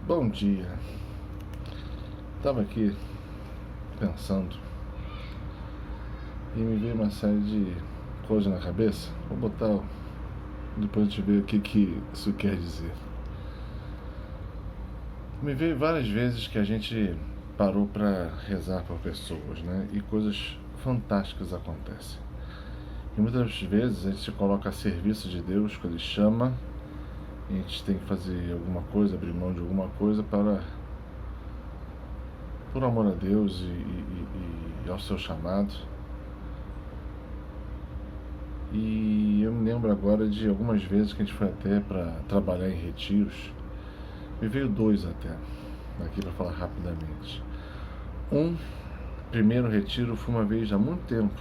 Bom dia. Estava aqui pensando e me veio uma série de coisas na cabeça. Vou botar, depois a gente vê o que isso quer dizer. Me veio várias vezes que a gente parou para rezar por pessoas, né? E coisas fantásticas acontecem. E muitas vezes a gente se coloca a serviço de Deus quando Ele chama. A gente tem que fazer alguma coisa, abrir mão de alguma coisa por amor a Deus e ao seu chamado. E eu me lembro agora de algumas vezes que a gente foi até para trabalhar em retiros. Me veio dois até, aqui para falar rapidamente. Primeiro retiro foi uma vez há muito tempo,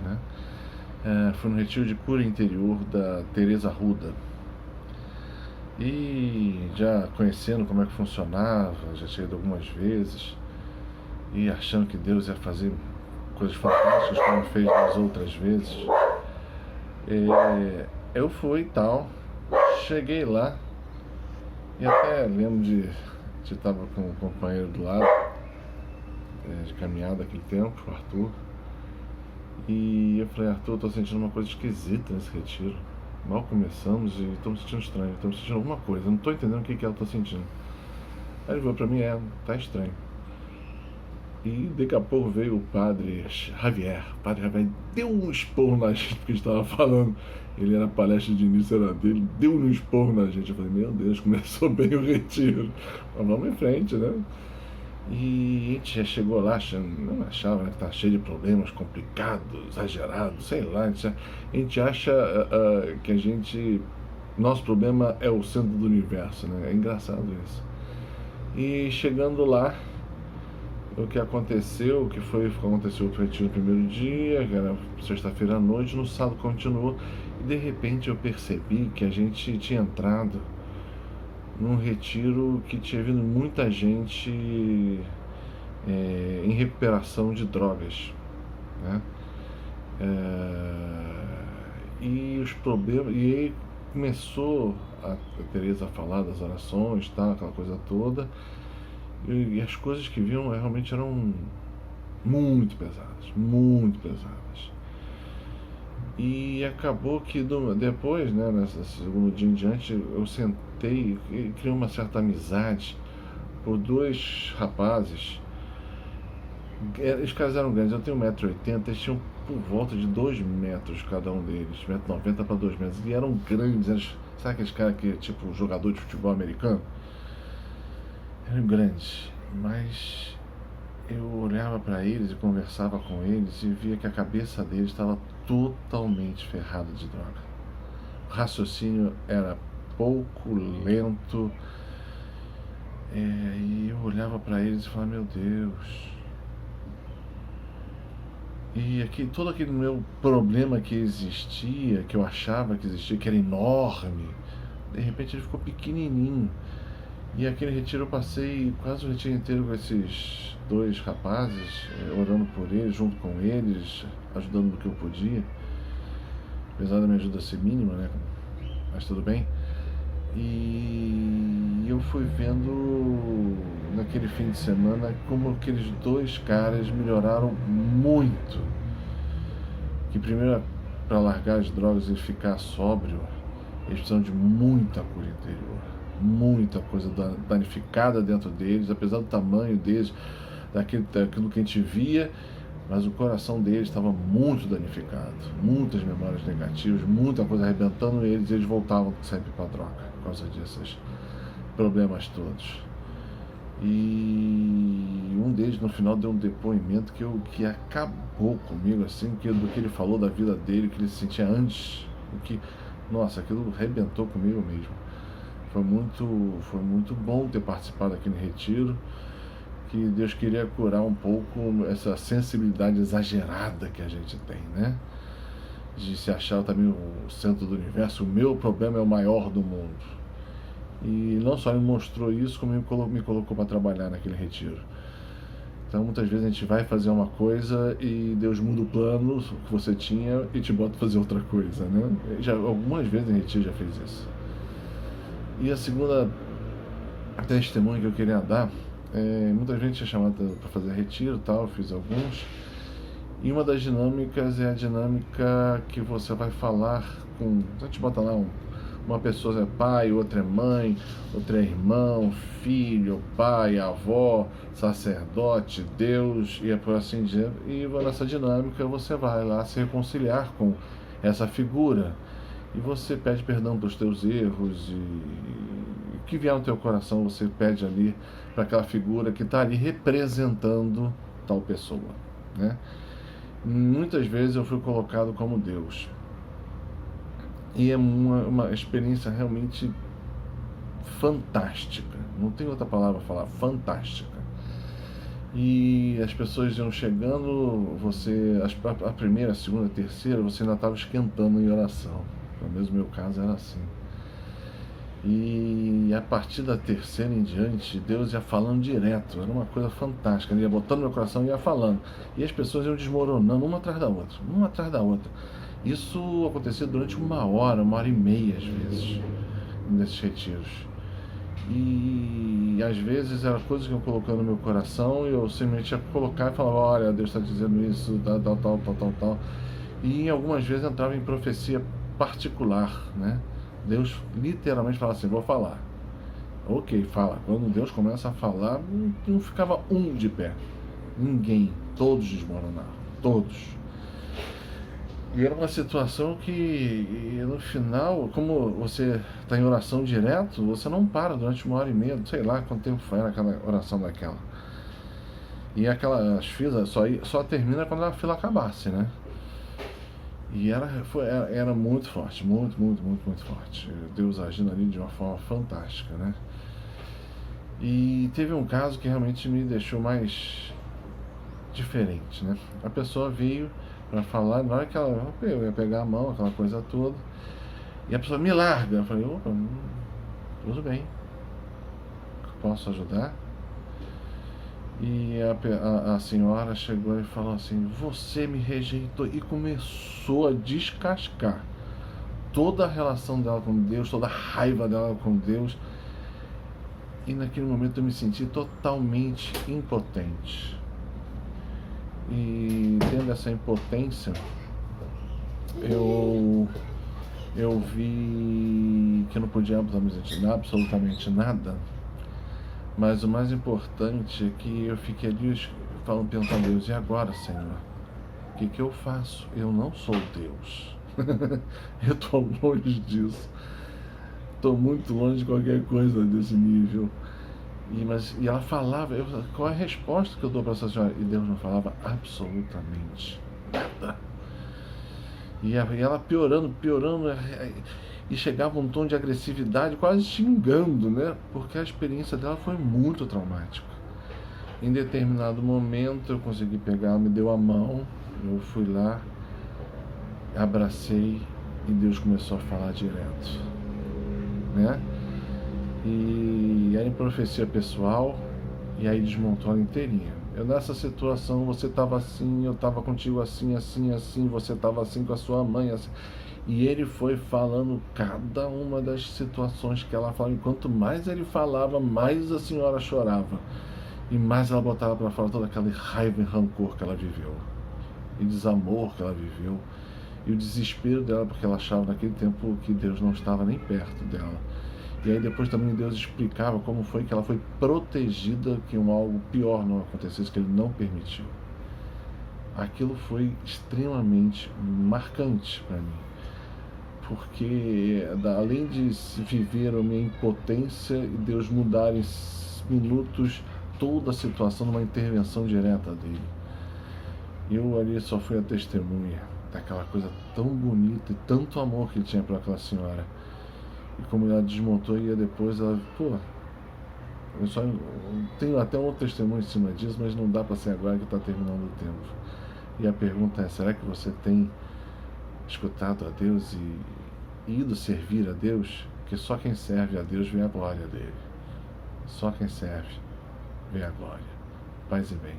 né? Foi no retiro de cura interior da Teresa Arruda. E já conhecendo como é que funcionava, já tinha ido algumas vezes, e achando que Deus ia fazer coisas fantásticas como fez nas outras vezes. Eu fui e tal, cheguei lá, e até lembro de estar com um companheiro do lado, de caminhada naquele tempo, o Arthur, e eu falei: Arthur, estou sentindo uma coisa esquisita nesse retiro. Mal começamos e estou me sentindo estranho, estou me sentindo alguma coisa, eu não estou entendendo o que eu estou sentindo. Aí ele falou para mim: tá estranho. E daqui a pouco veio o padre Javier. O padre Javier deu um esporro na gente, porque a gente estava falando. Ele era palestra de início, era dele, deu um esporro na gente. Eu falei: meu Deus, começou bem o retiro. Mas vamos em frente, né? E a gente já chegou lá, não achava, né, que estava cheio de problemas, complicado, exagerado, sei lá. A gente acha que nosso problema é o centro do universo, né? É engraçado isso. E chegando lá, o que aconteceu o retiro no primeiro dia, que era sexta-feira à noite, no sábado continuou, e de repente eu percebi que a gente tinha entrado num retiro que tinha vindo muita gente em recuperação de drogas, né? E os problemas, e aí começou a Teresa a falar das orações, tá, aquela coisa toda. E as coisas que viam realmente eram muito pesadas, muito pesadas. E acabou que depois, né, nesse segundo dia em diante, eu sentei e criei uma certa amizade por dois rapazes. Os caras eram grandes, eu tenho 1,80m, eles tinham por volta de 2 metros cada um deles, 1,90m para 2 metros, e eram grandes, sabe aqueles caras que é tipo jogador de futebol americano? Eram grandes, mas eu olhava para eles e conversava com eles e via que a cabeça deles estava totalmente ferrada de droga. O raciocínio era pouco, lento, e eu olhava para eles e falava: meu Deus. E todo aquele meu problema que existia, que eu achava que existia, que era enorme, de repente ele ficou pequenininho. E aquele retiro eu passei quase o retiro inteiro com esses dois rapazes, orando por eles, junto com eles, ajudando no que eu podia. Apesar da minha ajuda ser mínima, né? Mas tudo bem. E eu fui vendo naquele fim de semana como aqueles dois caras melhoraram muito. Que primeiro, para largar as drogas e ficar sóbrio, eles precisam de muita cura interior. Muita coisa danificada dentro deles, apesar do tamanho deles, daquilo que a gente via, mas o coração deles estava muito danificado, muitas memórias negativas, muita coisa arrebentando eles, e eles voltavam sempre para a droga por causa desses problemas todos. E um deles no final deu um depoimento que acabou comigo, assim, do que ele falou da vida dele, que ele se sentia antes, nossa, aquilo arrebentou comigo mesmo. Foi muito bom ter participado daquele retiro, que Deus queria curar um pouco essa sensibilidade exagerada que a gente tem, né? De se achar também o centro do universo, o meu problema é o maior do mundo. E não só ele mostrou isso, como me colocou para trabalhar naquele retiro. Então muitas vezes a gente vai fazer uma coisa e Deus muda o plano que você tinha e te bota para fazer outra coisa, né? Algumas vezes em retiro já fez isso. E a segunda testemunho que eu queria dar. Muita gente é chamada para fazer retiro e tal, eu fiz alguns. E uma das dinâmicas é a dinâmica que você vai falar com... A gente bota lá uma pessoa é pai, outra é mãe, outra é irmão, filho, pai, avó, sacerdote, Deus, e por assim dizer. E nessa dinâmica você vai lá se reconciliar com essa figura. E você pede perdão pelos teus erros e o que vier no teu coração você pede ali para aquela figura que está ali representando tal pessoa, né? Muitas vezes eu fui colocado como Deus. E é uma experiência realmente fantástica. Não tem outra palavra para falar, fantástica. E as pessoas iam chegando, a primeira, a segunda, a terceira, você ainda estava esquentando em oração. Pelo menos no meu caso era assim. E a partir da terceira em diante, Deus ia falando direto, era uma coisa fantástica. Ele ia botando no meu coração e ia falando. E as pessoas iam desmoronando uma atrás da outra, uma atrás da outra. Isso acontecia durante uma hora e meia, às vezes, nesses retiros. E às vezes era coisas que eu colocando no meu coração e eu simplesmente ia colocar e falava: olha, Deus está dizendo isso, tal. E algumas vezes entrava em profecia particular, né? Deus literalmente falava assim: vou falar. Ok, fala. Quando Deus começa a falar, não ficava um de pé. Ninguém. Todos desmoronaram. Todos. E era uma situação que, no final, como você está em oração direto, você não para durante uma hora e meia, sei lá quanto tempo foi aquela oração daquela. E as filas só termina quando a fila acabasse, né? E era muito forte, muito forte. Deus agindo ali de uma forma fantástica, né? E teve um caso que realmente me deixou mais diferente, né? A pessoa veio para falar, na hora que eu ia pegar a mão, aquela coisa toda, e a pessoa me larga. Eu falei: opa, tudo bem, posso ajudar? E a senhora chegou e falou assim: você me rejeitou, e começou a descascar toda a relação dela com Deus, toda a raiva dela com Deus. E naquele momento eu me senti totalmente impotente. E tendo essa impotência, eu vi que eu não podia absolutamente nada. Mas o mais importante é que eu fiquei ali perguntando a Deus: e agora, Senhor? O que eu faço? Eu não sou Deus. Eu estou longe disso. Estou muito longe de qualquer coisa desse nível. E ela falava, qual é a resposta que eu dou para essa senhora? E Deus não falava absolutamente nada. E ela piorando, e chegava um tom de agressividade, quase xingando, né? Porque a experiência dela foi muito traumática. Em determinado momento eu consegui pegar, ela me deu a mão, eu fui lá, abracei e Deus começou a falar direto, né? E era em profecia pessoal, e aí desmontou ela inteirinha. Eu nessa situação, você estava assim, eu estava contigo assim, você estava assim com a sua mãe, assim. E ele foi falando cada uma das situações que ela falava. E quanto mais ele falava, mais a senhora chorava. E mais ela botava para fora toda aquela raiva e rancor que ela viveu. E desamor que ela viveu. E o desespero dela, porque ela achava naquele tempo que Deus não estava nem perto dela. E aí depois também Deus explicava como foi que ela foi protegida, que algo pior não acontecesse, que ele não permitiu. Aquilo foi extremamente marcante para mim. Porque além de viver a minha impotência e Deus mudar em minutos toda a situação numa intervenção direta dele. Eu ali só fui a testemunha daquela coisa tão bonita e tanto amor que ele tinha para aquela senhora. E como ela desmontou, e depois ela, eu só tenho até um outro testemunho em cima disso, mas não dá para ser agora que está terminando o tempo. E a pergunta é: será que você tem escutado a Deus e ido servir a Deus? Porque só quem serve a Deus vê a glória dele. Só quem serve vê a glória. Paz e bem.